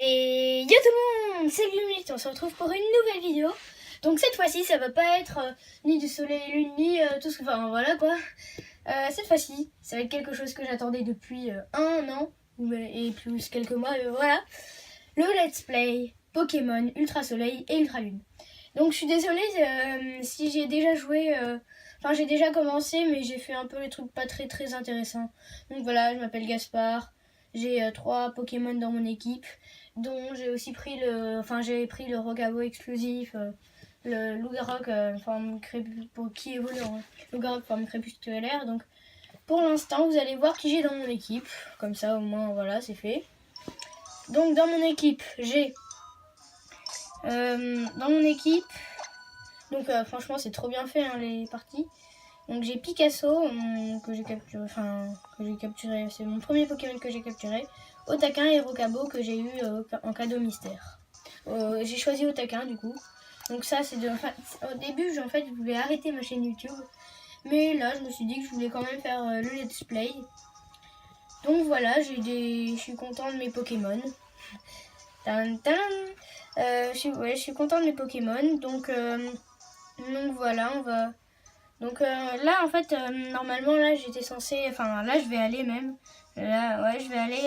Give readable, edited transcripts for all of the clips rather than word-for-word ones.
Et yo tout le monde, c'est Glumit, on se retrouve pour une nouvelle vidéo. Donc cette fois-ci, ça va pas être ni du soleil et lune, ni tout ce que... Enfin voilà quoi. Cette fois-ci, ça va être quelque chose que j'attendais depuis un an, et plus quelques mois, voilà. Le let's play Pokémon Ultra Soleil et Ultra Lune. Donc je suis désolée si j'ai déjà joué... Enfin j'ai déjà commencé, mais j'ai fait un peu les trucs pas très intéressants. Donc voilà, je m'appelle Gaspard. J'ai 3 Pokémon dans mon équipe, dont j'ai aussi pris j'ai pris le Rocabo exclusif, le Lugarok forme qui évolue en Lugarok forme crépusculaire. Donc pour l'instant, vous allez voir qui j'ai dans mon équipe, comme ça au moins voilà, c'est fait. Donc dans mon équipe, j'ai franchement c'est trop bien fait les parties. Donc j'ai Picasso que j'ai capturé, c'est mon premier Pokémon que j'ai capturé. Otaquin et Rocabo que j'ai eu en cadeau mystère. J'ai choisi Otaquin du coup. Donc ça c'est au début je voulais arrêter ma chaîne YouTube. Mais là je me suis dit que je voulais quand même faire le let's play. Donc voilà, je suis content de mes Pokémon. Je suis content de mes Pokémon. Donc voilà, on va... Donc là en fait normalement là j'étais censée, enfin là je vais aller même, là ouais je vais aller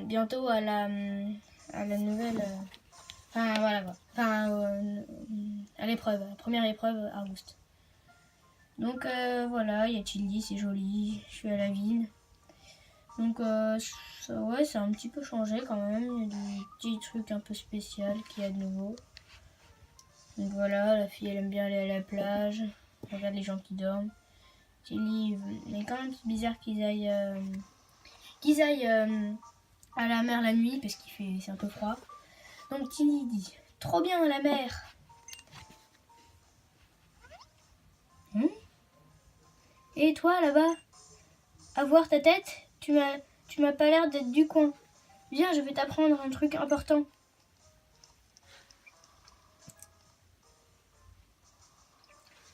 bientôt à la nouvelle, voilà quoi, à l'épreuve, à la première épreuve à Argoust. Donc voilà, il y a Chili, c'est joli, je suis à la ville. Donc ouais c'est un petit peu changé quand même, il y a des petits trucs un peu spéciaux qu'il y a de nouveau. Donc voilà, la fille elle aime bien aller à la plage. Regarde les gens qui dorment. Tilly, mais quand même c'est bizarre qu'ils aillent à la mer la nuit parce c'est un peu froid. Donc Tilly dit trop bien à la mer. Et toi là-bas, à voir ta tête, tu m'as pas l'air d'être du coin. Viens, je vais t'apprendre un truc important.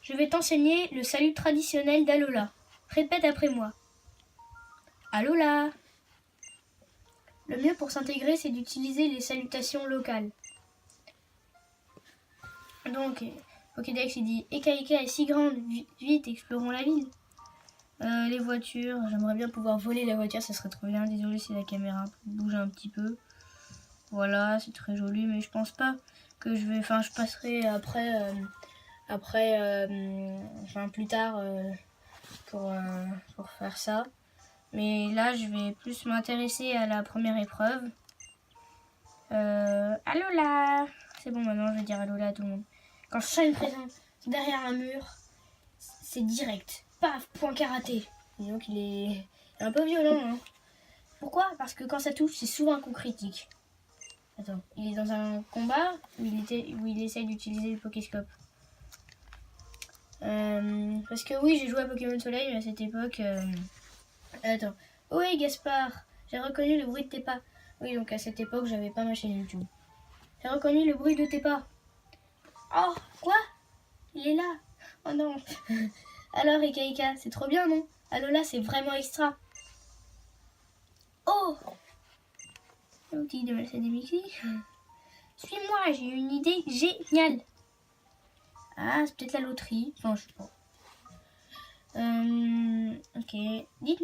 Je vais t'enseigner le salut traditionnel d'Alola. Répète après moi. Alola. Le mieux pour s'intégrer, c'est d'utiliser les salutations locales. Donc, Pokédex, il dit Eka Eka est si grande, vite, explorons la ville. Les voitures, j'aimerais bien pouvoir voler la voiture, ça serait trop bien. Désolé si la caméra bouge un petit peu. Voilà, c'est très joli, mais je pense pas que je vais... Enfin, je passerai plus tard pour faire ça. Mais là, je vais plus m'intéresser à la première épreuve. Alola. C'est bon, maintenant, je vais dire Alola à tout le monde. Quand je sens une présence derrière un mur, c'est direct. Paf, point karaté. Disons qu'il est un peu violent. Hein. Pourquoi? Parce que quand ça touche, c'est souvent un coup critique. Attends, il est dans un combat où il essaye d'utiliser le Pokéscope. Parce que oui, j'ai joué à Pokémon Soleil, mais à cette époque... Attends. Oui, Gaspard, j'ai reconnu le bruit de tes pas. Oui, donc à cette époque, j'avais pas ma chaîne YouTube. J'ai reconnu le bruit de tes pas. Oh, quoi? Il est là. Oh non. Alors, Eka Eka, c'est trop bien, non? Alola, c'est vraiment extra. Oh! L'outil de Malsademixi. Suis-moi, j'ai une idée géniale. Ah, c'est peut-être la loterie. Enfin, je sais pas. Ok. Dites,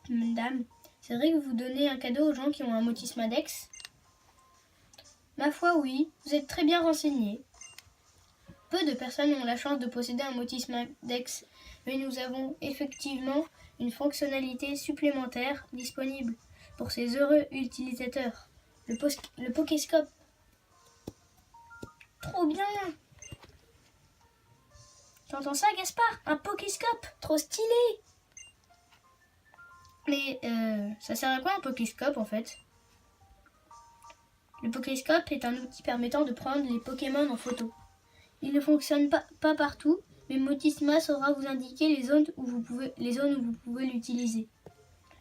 madame, c'est vrai que vous donnez un cadeau aux gens qui ont un Motismadex? Ma foi, oui. Vous êtes très bien renseignés. Peu de personnes ont la chance de posséder un Motismadex, mais nous avons effectivement une fonctionnalité supplémentaire disponible pour ces heureux utilisateurs. Le Pokéscope. Trop bien! T'entends ça, Gaspard? Un Pokéscope! Trop stylé! Mais ça sert à quoi un Pokéscope en fait? Le Pokéscope est un outil permettant de prendre les Pokémon en photo. Il ne fonctionne pas partout, mais Motisma saura vous indiquer les zones où vous pouvez l'utiliser.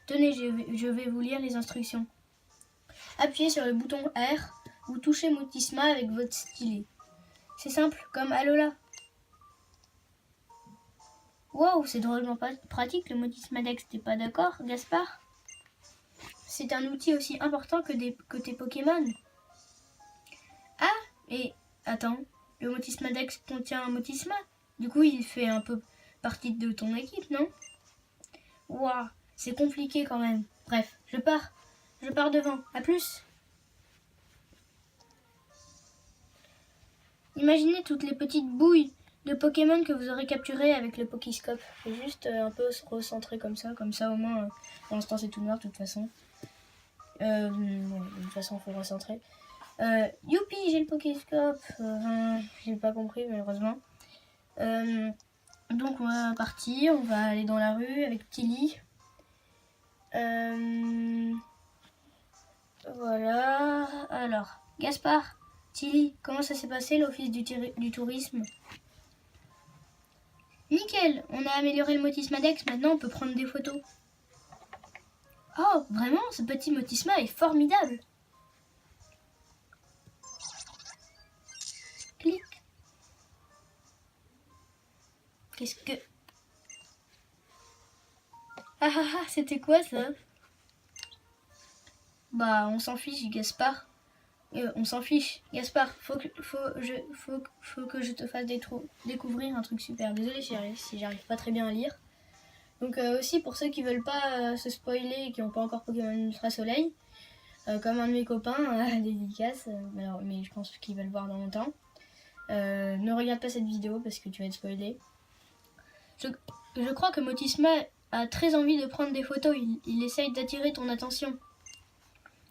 Tenez, je vais vous lire les instructions. Appuyez sur le bouton R, vous touchez Motisma avec votre stylet. C'est simple, comme Alola. Wow, c'est drôlement pratique le Motismadex, t'es pas d'accord, Gaspard? c'est un outil aussi important que tes Pokémon. Ah, et attends, le Motisma Dex contient un Motisma. Du coup, il fait un peu partie de ton équipe, non? Waouh, c'est compliqué quand même. Bref, je pars devant. À plus. Imaginez toutes les petites bouilles de Pokémon que vous aurez capturées avec le Pokéscope. Et juste un peu se recentrer comme ça au moins, pour l'instant c'est tout noir de toute façon. De toute façon, il faut recentrer. Youpi, j'ai le Pokéscope. J'ai pas compris malheureusement. Donc on va partir, on va aller dans la rue avec Tilly. Voilà. Alors, Gaspard, Tilly, comment ça s'est passé l'office du tourisme? Nickel, on a amélioré le Motisma Dex, maintenant on peut prendre des photos. Oh, vraiment, ce petit Motisma est formidable. Clic. Qu'est-ce que... Ah ah ah, c'était quoi ça? Bah, on s'en fiche, Gaspard. On s'en fiche. Gaspard, faut que je te fasse découvrir un truc super. Désolée si j'arrive pas très bien à lire. Donc aussi pour ceux qui veulent pas se spoiler et qui n'ont pas encore Pokémon Ultra Soleil, comme un de mes copains, dédicace, mais je pense qu'ils veulent voir dans longtemps. Ne regarde pas cette vidéo parce que tu vas être spoilé. Je crois que Motisma a très envie de prendre des photos. Il essaye d'attirer ton attention.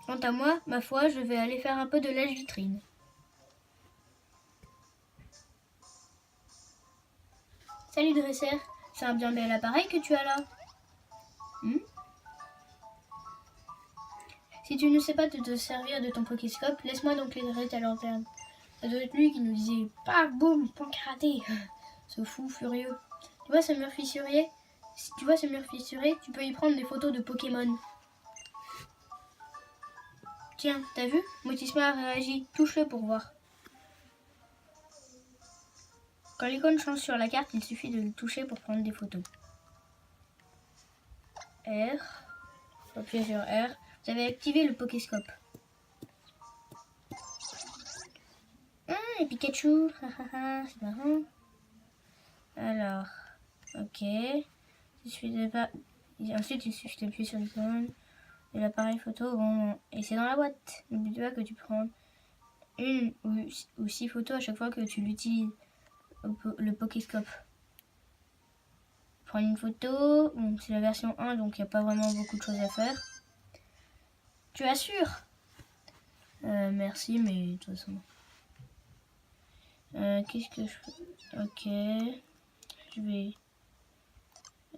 Quant à moi, ma foi, je vais aller faire un peu de lèche-vitrine. Salut Dresser, c'est un bien bel appareil que tu as là. Si tu ne sais pas te servir de ton Pokéscope, laisse-moi donc éclairer ta lanterne. Ça doit être lui qui nous disait « Paf, boum, point karaté !» Ce fou furieux. Tu vois ce mur fissuré? Si tu vois ce mur fissuré, tu peux y prendre des photos de Pokémon. Tiens, t'as vu? Motisma a réagi. Touche-le pour voir. Quand l'icône change sur la carte, il suffit de le toucher pour prendre des photos. R. Appuyez sur R. Vous avez activé le Pokéscope. Et Pikachu. C'est marrant. Alors, ok. Ensuite, il suffit d'appuyer sur l'icône de l'appareil photo. Bon, et c'est dans la boîte. N'oublie pas que tu prends une ou 6 photos à chaque fois que tu l'utilises, le Pokéscope. Prendre une photo. Bon, c'est la version 1, donc il n'y a pas vraiment beaucoup de choses à faire. Tu assures? Merci, mais de toute façon. Qu'est-ce que je fais? Ok. Je vais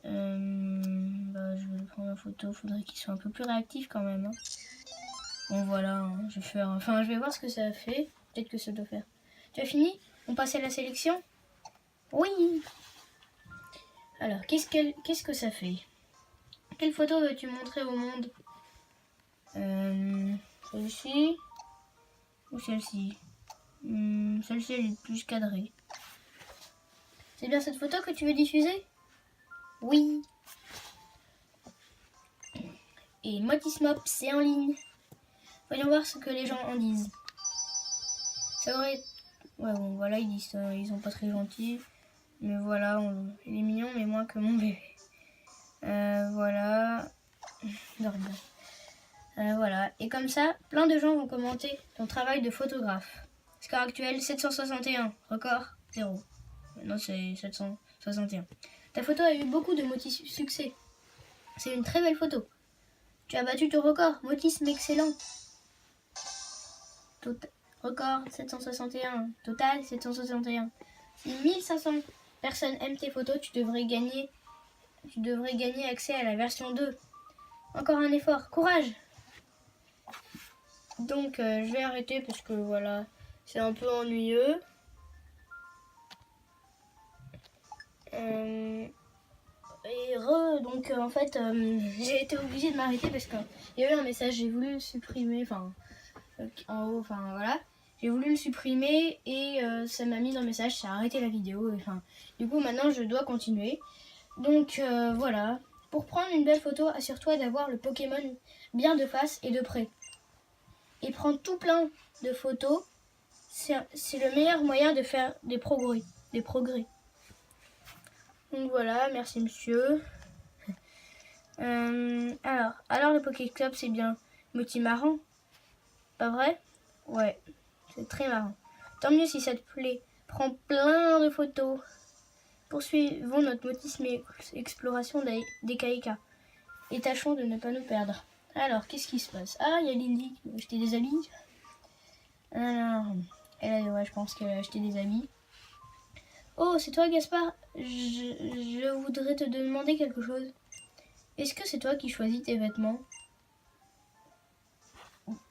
le prendre en photo. Faudrait qu'il soit un peu plus réactif quand même. Hein. Bon voilà, hein, je vais voir ce que ça fait. Peut-être que ça doit faire. Tu as fini? On passe à la sélection? Oui. Alors, qu'est-ce que ça fait? Quelle photo veux-tu montrer au monde? Celle-ci ou celle-ci? Celle-ci elle est plus cadrée. C'est bien cette photo que tu veux diffuser? Oui. Et Motismop, c'est en ligne. Voyons voir ce que les gens en disent. Ça aurait... Ouais bon voilà, ils disent ça, ils sont pas très gentils. Mais voilà, il est mignon mais moins que mon bébé. Voilà. Voilà. Et comme ça, plein de gens vont commenter ton travail de photographe. Score actuel 761. Record 0. Maintenant c'est 761. Ta photo a eu beaucoup de succès. C'est une très belle photo. Tu as battu ton record. Motisme excellent. Record 761. Total 761. Si 1500 personnes aiment tes photos, tu devrais gagner accès à la version 2. Encore un effort. Courage! Donc je vais arrêter parce que voilà, c'est un peu ennuyeux. Donc en fait j'ai été obligée de m'arrêter parce qu'il y a eu un message, j'ai voulu le supprimer, en haut, voilà. J'ai voulu le supprimer et ça m'a mis dans le message, ça a arrêté la vidéo. Du coup maintenant je dois continuer. Donc voilà. Pour prendre une belle photo, assure-toi d'avoir le Pokémon bien de face et de près. Et prendre tout plein de photos, c'est le meilleur moyen de faire des progrès. Donc voilà, merci monsieur. Alors le Pokéclub c'est bien motif marrant, pas vrai? Ouais, c'est très marrant. Tant mieux si ça te plaît. Prends plein de photos. Poursuivons notre motisme exploration des Kaïka. Et tâchons de ne pas nous perdre. Alors, qu'est-ce qui se passe? Ah, il y a Lindy qui veut acheter des habits. Alors, ouais, je pense qu'elle a acheté des habits. Oh, c'est toi Gaspard? Je voudrais te demander quelque chose. Est-ce que c'est toi qui choisis tes vêtements?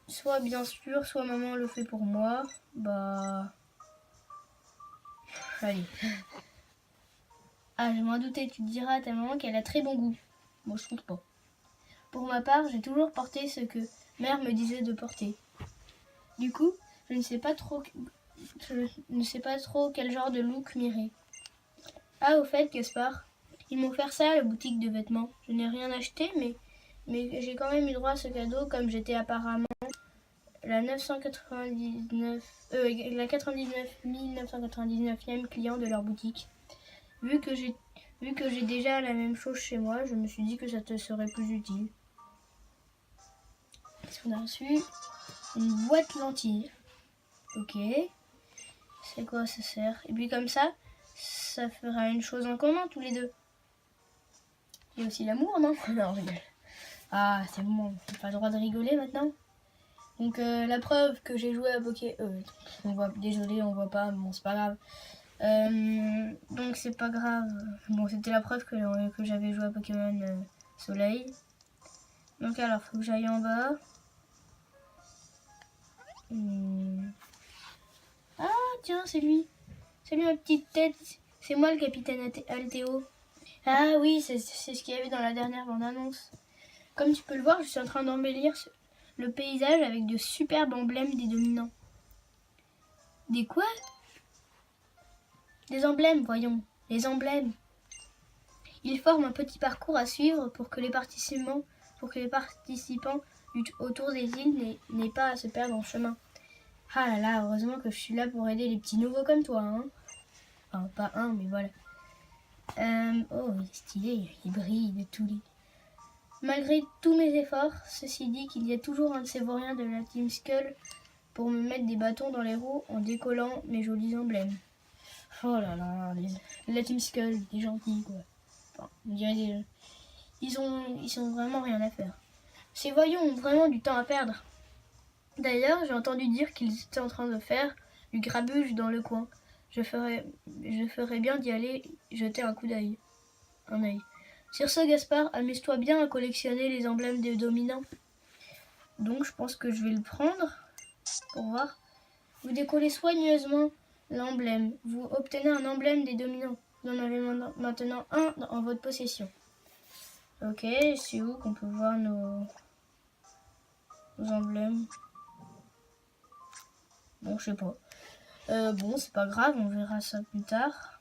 Soit bien sûr, soit maman le fait pour moi. Bah... Allez. Ah, je m'en doutais, tu te diras à ta maman qu'elle a très bon goût. Moi, je trouve pas. Pour ma part, j'ai toujours porté ce que mère me disait de porter. Du coup, je ne sais pas trop quel genre de look m'irait. Ah, au fait, Gaspard, ils m'ont offert ça à la boutique de vêtements. Je n'ai rien acheté, mais j'ai quand même eu droit à ce cadeau comme j'étais apparemment la 1999e client de leur boutique. Vu que j'ai déjà la même chose chez moi, je me suis dit que ça te serait plus utile. Qu'est-ce qu'on a reçu? Une boîte lentilles. Ok. C'est quoi ça sert? Et puis comme ça fera une chose en commun tous les deux. Il y a aussi l'amour, non? Non, rigole. Ah, c'est bon, j'ai pas le droit de rigoler maintenant. Donc la preuve que j'ai joué à Pokémon... désolé, on voit pas, bon c'est pas grave. Donc c'est pas grave. Bon, c'était la preuve que j'avais joué à Pokémon Soleil. Donc alors, faut que j'aille en bas. Ah tiens, c'est lui. Salut ma petite tête. C'est moi le capitaine Altéo. Ah oui, c'est ce qu'il y avait dans la dernière bande-annonce. Comme tu peux le voir, je suis en train d'embellir le paysage avec de superbes emblèmes des dominants. Des quoi? Des emblèmes, voyons. Les emblèmes. Ils forment un petit parcours à suivre pour que les participants autour des îles n'aient pas à se perdre en chemin. Ah là là, heureusement que je suis là pour aider les petits nouveaux comme toi, hein. Enfin, pas un, mais voilà. Oh, il est stylé, il brille de tous les... Malgré tous mes efforts, ceci dit qu'il y a toujours un de ces vauriens de la Team Skull pour me mettre des bâtons dans les roues en décollant mes jolis emblèmes. Oh là là, la Team Skull, des gentils quoi. Enfin, on dirait ils ont vraiment rien à faire. Ces voyous ont vraiment du temps à perdre. D'ailleurs, j'ai entendu dire qu'ils étaient en train de faire du grabuge dans le coin. Je ferais bien d'y aller jeter un coup d'œil. Sur ce, Gaspard, amuse-toi bien à collectionner les emblèmes des dominants. Donc, je pense que je vais le prendre pour voir. Vous décollez soigneusement l'emblème. Vous obtenez un emblème des dominants. Vous en avez maintenant un en votre possession. Ok, c'est où qu'on peut voir nos emblèmes? Bon, je sais pas. Bon, c'est pas grave, on verra ça plus tard.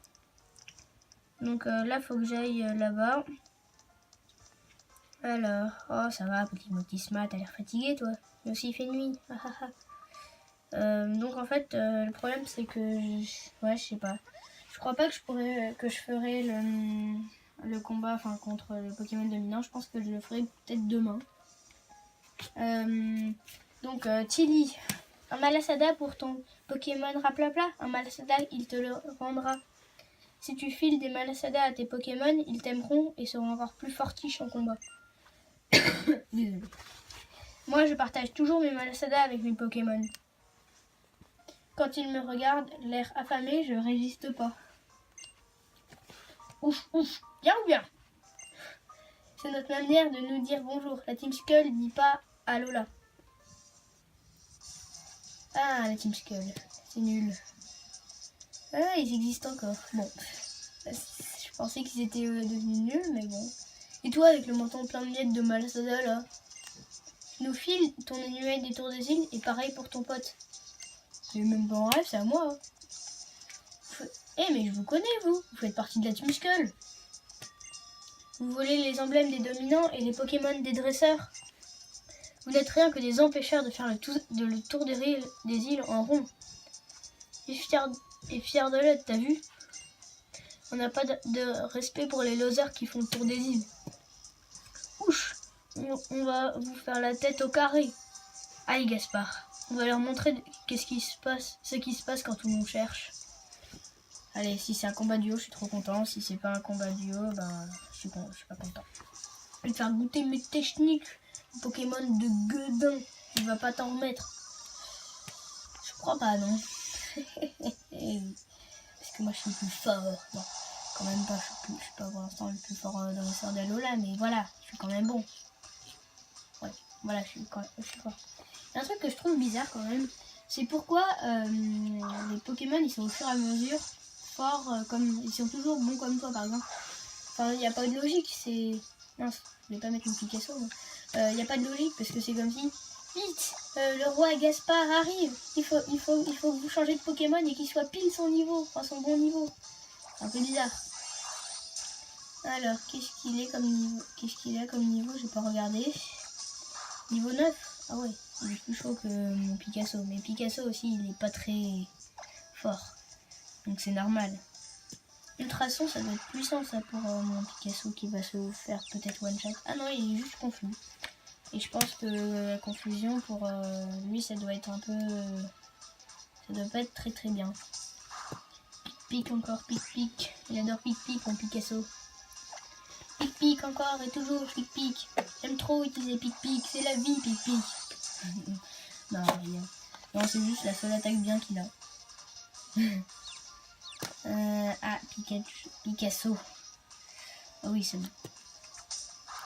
Donc là, faut que j'aille là-bas. Alors, oh, ça va, petit Motisma, t'as l'air fatigué, toi. Mais aussi, il fait nuit. Donc en fait, le problème, c'est que... je sais pas. Je crois pas que je ferai le combat contre le Pokémon dominant. Je pense que je le ferai peut-être demain. Donc, Tilly, un Malasada pour ton Pokémon Raplapla. Un Malasada, il te le rendra. Si tu files des Malasada à tes Pokémon, ils t'aimeront et seront encore plus fortiches en combat. Désolé. Moi, je partage toujours mes Malasada avec mes Pokémon. Quand ils me regardent, l'air affamé, je résiste pas. Ouf, ouf, bien ou bien? C'est notre manière de nous dire bonjour. La Team Skull dit pas Alola. Ah, la Team Skull, c'est nul. Ah, ils existent encore. Bon, je pensais qu'ils étaient devenus nuls, mais bon. Et toi, avec le menton plein de miettes de Malasada, là? Nous file ton annuaire des tours des îles, et pareil pour ton pote. Mais même pas en rêve, c'est à moi. Hein. Eh, mais je vous connais, vous. Vous faites partie de la Team Skull. Vous volez les emblèmes des dominants et les Pokémon des dresseurs. Vous n'êtes rien que des empêcheurs de faire le tour des îles en rond. Et fier de l'être, t'as vu? On n'a pas de respect pour les losers qui font le tour des îles. Ouch, on va vous faire la tête au carré. Aïe Gaspard, on va leur montrer ce qui se passe quand tout le monde cherche. Allez, si c'est un combat duo, je suis trop content. Si c'est pas un combat duo, ben je suis pas content. Je vais te faire goûter mes techniques. Pokémon de gueudin, il va pas t'en remettre. Je crois pas, non. Parce que moi je suis le plus fort. Non, quand même pas, je suis pas pour l'instant le plus fort dans le sort d'Alola, mais voilà, je suis quand même bon. Ouais, voilà, je suis fort. Il y a un truc que je trouve bizarre quand même, c'est pourquoi les Pokémon ils sont au fur et à mesure forts, comme ils sont toujours bons comme toi par exemple. Enfin, il n'y a pas de logique, c'est... Non, je vais pas mettre une Picasso. Il n'y a pas de logique parce que c'est comme si... Vite, le roi Gaspard arrive. Il faut que vous changez de Pokémon et qu'il soit pile son niveau, enfin son bon niveau. C'est un peu bizarre. Alors, qu'est-ce qu'il a comme niveau? J'ai pas regardé. Niveau 9. Ah ouais, il est plus chaud que mon Picasso. Mais Picasso aussi, il est pas très fort. Donc c'est normal. Ultrason, ça doit être puissant ça pour mon Picasso qui va se faire peut-être one shot. Ah non, il est juste confus. Et je pense que la confusion pour lui, ça doit être un peu... ça doit pas être très très bien. Pic encore, pic. Il adore pic mon Picasso. Pic encore et toujours pic. J'aime trop utiliser pic, c'est la vie pic. Non, rien. Non, c'est juste la seule attaque bien qu'il a. Picasso. Ah oui, c'est bon.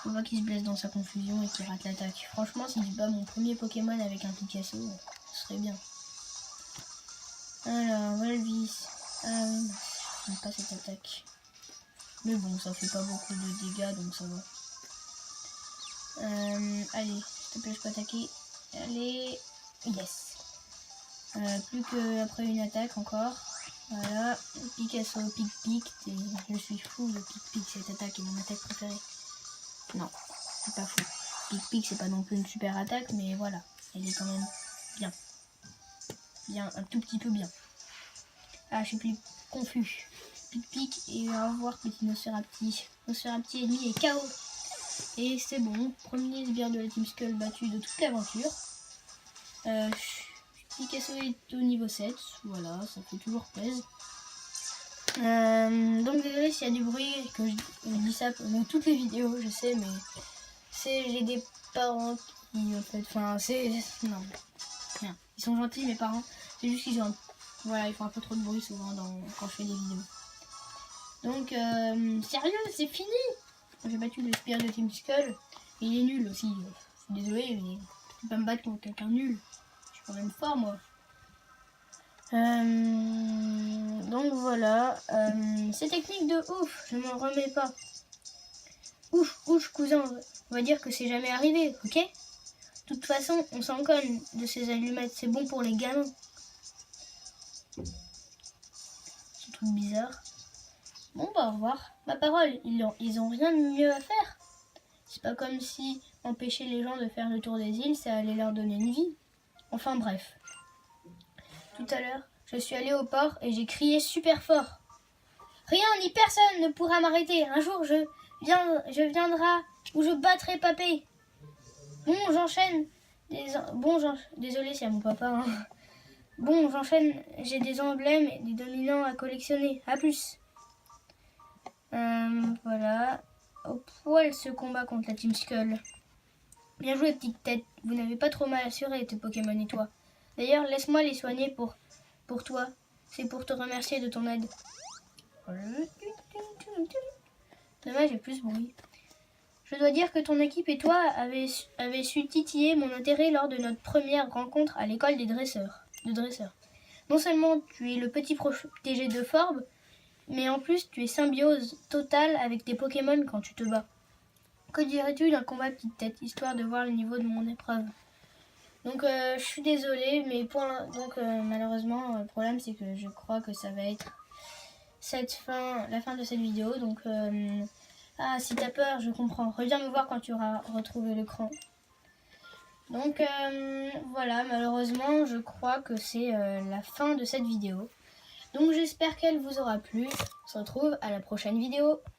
On voit qu'il se blesse dans sa confusion et qu'il rate l'attaque. Franchement, si je bats mon premier Pokémon avec un Picasso, ce serait bien. Alors, Volvis. Ah oui, j'aime pas cette attaque. Mais bon, ça fait pas beaucoup de dégâts, donc ça va. Allez, s'il te plaît, je peux attaquer. Allez, yes. Plus qu'après une attaque encore. Voilà, Picasso, pic. Je suis fou de pic, cette attaque est mon attaque préférée. Non, c'est pas fou. Pic, c'est pas non plus une super attaque, mais voilà, elle est quand même bien. Bien, un tout petit peu bien. Ah, je suis plus confus. Pic, et au revoir, petit Nosferapti. Nosferapti ennemi est KO. Et c'est bon, premier sbire de la Team Skull battu de toute l'aventure. Picasso est au niveau 7, voilà, ça fait toujours plaisir. Donc désolé s'il y a du bruit, que je dis ça dans toutes les vidéos, je sais, mais j'ai des parents qui en fait, enfin non, rien. Ils sont gentils mes parents, c'est juste qu'ils ont, voilà, ils font un peu trop de bruit souvent quand je fais des vidéos. Donc sérieux, c'est fini. J'ai battu le Spear de Team Skull, il est nul aussi, je suis désolé, mais je peux pas me battre contre quelqu'un nul, je suis quand même fort moi. Donc voilà, c'est technique de ouf, je m'en remets pas. Ouf, cousin, on va dire que c'est jamais arrivé, ok? De toute façon, on s'en cogne de ces allumettes, c'est bon pour les gamins. C'est tout bizarre. Bon bah au revoir, ma parole, ils ont rien de mieux à faire. C'est pas comme si empêcher les gens de faire le tour des îles, ça allait leur donner une vie. Enfin bref. Tout à l'heure, je suis allée au port et j'ai crié super fort. Rien ni personne ne pourra m'arrêter. Un jour, je viendrai ou je battrai Papé. Bon, j'enchaîne. Désolé, c'est à mon papa. Hein. Bon, j'enchaîne. J'ai des emblèmes et des dominants à collectionner. À plus. Voilà. Au poil ce combat contre la Team Skull. Bien joué, petite tête. Vous n'avez pas trop mal assuré, tes Pokémon et toi. D'ailleurs, laisse-moi les soigner pour toi. C'est pour te remercier de ton aide. Dommage, j'ai plus de bruit. Je dois dire que ton équipe et toi avez su titiller mon intérêt lors de notre première rencontre à l'école des dresseurs. Non seulement tu es le petit protégé de Forbe, mais en plus tu es symbiose totale avec tes Pokémon quand tu te bats. Que dirais-tu d'un combat petite tête, histoire de voir le niveau de mon épreuve? Donc je suis désolée, mais malheureusement le problème c'est que je crois que ça va être la fin de cette vidéo. Donc si t'as peur, je comprends. Reviens me voir quand tu auras retrouvé l'écran. Donc voilà, malheureusement, je crois que c'est la fin de cette vidéo. Donc j'espère qu'elle vous aura plu. On se retrouve à la prochaine vidéo.